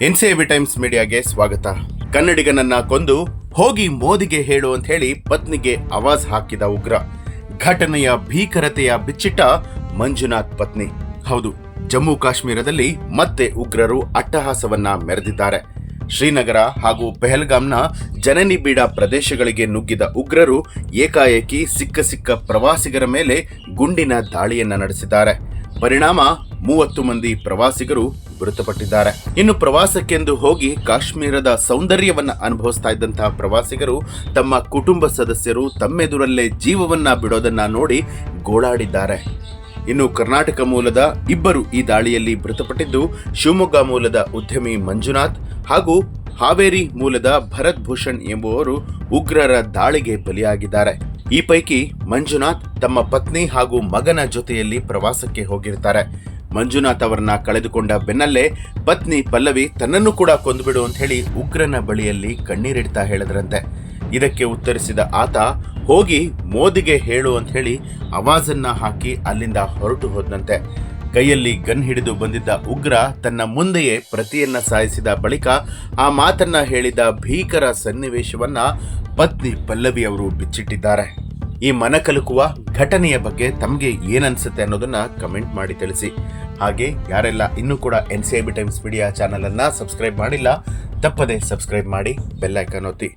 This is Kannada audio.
ಎನ್ಸಿಬಿ ಟೈಮ್ಸ್ ಮೀಡಿಯಾಗೆ ಸ್ವಾಗತ. ಕನ್ನಡಿಗನನ್ನ ಕೊಂದು ಹೋಗಿ ಮೋದಿಗೆ ಹೇಳು ಅಂತ ಹೇಳಿ ಪತ್ನಿಗೆ ಆವಾಜ್ ಹಾಕಿದ ಉಗ್ರ. ಘಟನೆಯ ಭೀಕರತೆಯ ಬಿಚ್ಚಿಟ್ಟ ಮಂಜುನಾಥ್ ಪತ್ನಿ. ಹೌದು, ಜಮ್ಮು ಕಾಶ್ಮೀರದಲ್ಲಿ ಮತ್ತೆ ಉಗ್ರರು ಅಟ್ಟಹಾಸವನ್ನ ಮೆರೆದಿದ್ದಾರೆ. ಶ್ರೀನಗರ ಹಾಗೂ ಪೆಹಲ್ಗಾಮ್ನ ಜನನಿಬಿಡ ಪ್ರದೇಶಗಳಿಗೆ ನುಗ್ಗಿದ ಉಗ್ರರು ಏಕಾಏಕಿ ಸಿಕ್ಕ ಪ್ರವಾಸಿಗರ ಮೇಲೆ ಗುಂಡಿನ ದಾಳಿಯನ್ನ ನಡೆಸಿದ್ದಾರೆ. ಪರಿಣಾಮ 30 ಮಂದಿ ಪ್ರವಾಸಿಗರು ಮೃತಪಟ್ಟಿದ್ದಾರೆ. ಇನ್ನು ಪ್ರವಾಸಕ್ಕೆಂದು ಹೋಗಿ ಕಾಶ್ಮೀರದ ಸೌಂದರ್ಯವನ್ನ ಅನುಭವಿಸ್ತಾ ಇದ್ದಂತಹ ಪ್ರವಾಸಿಗರು ತಮ್ಮ ಕುಟುಂಬ ಸದಸ್ಯರು ತಮ್ಮೆದುರಲ್ಲೇ ಜೀವವನ್ನ ಬಿಡೋದನ್ನ ನೋಡಿ ಗೋಳಾಡಿದ್ದಾರೆ. ಇನ್ನು ಕರ್ನಾಟಕ ಮೂಲದ ಇಬ್ಬರು ಈ ದಾಳಿಯಲ್ಲಿ ಮೃತಪಟ್ಟಿದ್ದು, ಶಿವಮೊಗ್ಗ ಮೂಲದ ಉದ್ಯಮಿ ಮಂಜುನಾಥ್ ಹಾಗೂ ಹಾವೇರಿ ಮೂಲದ ಭರತ್ ಭೂಷಣ್ ಎಂಬುವರು ಉಗ್ರರ ದಾಳಿಗೆ ಬಲಿಯಾಗಿದ್ದಾರೆ. ಈ ಪೈಕಿ ಮಂಜುನಾಥ್ ತಮ್ಮ ಪತ್ನಿ ಹಾಗೂ ಮಗನ ಜೊತೆಯಲ್ಲಿ ಪ್ರವಾಸಕ್ಕೆ ಹೋಗಿರ್ತಾರೆ. ಮಂಜುನಾಥ್ ಅವರನ್ನ ಕಳೆದುಕೊಂಡ ಬೆನ್ನಲ್ಲೇ ಪತ್ನಿ ಪಲ್ಲವಿ ತನ್ನನ್ನು ಕೂಡ ಕೊಂದುಬಿಡು ಅಂತ ಹೇಳಿ ಉಗ್ರನ ಬಳಿಯಲ್ಲಿ ಕಣ್ಣೀರಿಡ್ತಾ ಹೇಳಿದ್ರಂತೆ. ಇದಕ್ಕೆ ಉತ್ತರಿಸಿದ ಆತ ಹೋಗಿ ಮೋದಿಗೆ ಹೇಳು ಅಂತ ಹೇಳಿ ಆವಾಜನ್ನ ಹಾಕಿ ಅಲ್ಲಿಂದ ಹೊರಟು ಹೋದಂತೆ. ಕೈಯಲ್ಲಿ ಗನ್ ಹಿಡಿದು ಬಂದಿದ್ದ ಉಗ್ರ ತನ್ನ ಮುಂದೆಯೇ ಪ್ರತಿಯನ್ನ ಸಾಯಿಸಿದ ಬಳಿಕ ಆ ಮಾತನ್ನ ಹೇಳಿದ ಭೀಕರ ಸನ್ನಿವೇಶವನ್ನ ಪತ್ನಿ ಪಲ್ಲವಿ ಅವರು ಬಿಚ್ಚಿಟ್ಟಿದ್ದಾರೆ. ಈ ಮನಕಲುಕುವ ಘಟನೆಯ ಬಗ್ಗೆ ತಮಗೆ ಏನನ್ಸುತ್ತೆ ಅನ್ನೋದನ್ನ ಕಮೆಂಟ್ ಮಾಡಿ ತಿಳಿಸಿ. ಹಾಗೆ ಯಾರೆಲ್ಲ ಇನ್ನೂ ಕೂಡ ಎನ್ಸಿಬಿ ಟೈಮ್ಸ್ ಮೀಡಿಯಾ ಚಾನಲ್ ಅನ್ನ ಸಬ್ಸ್ಕ್ರೈಬ್ ಮಾಡಿಲ್ಲ, ತಪ್ಪದೆ ಸಬ್ಸ್ಕ್ರೈಬ್ ಮಾಡಿ, ಬೆಲ್ ಐಕಾನ್ ಒತ್ತಿ.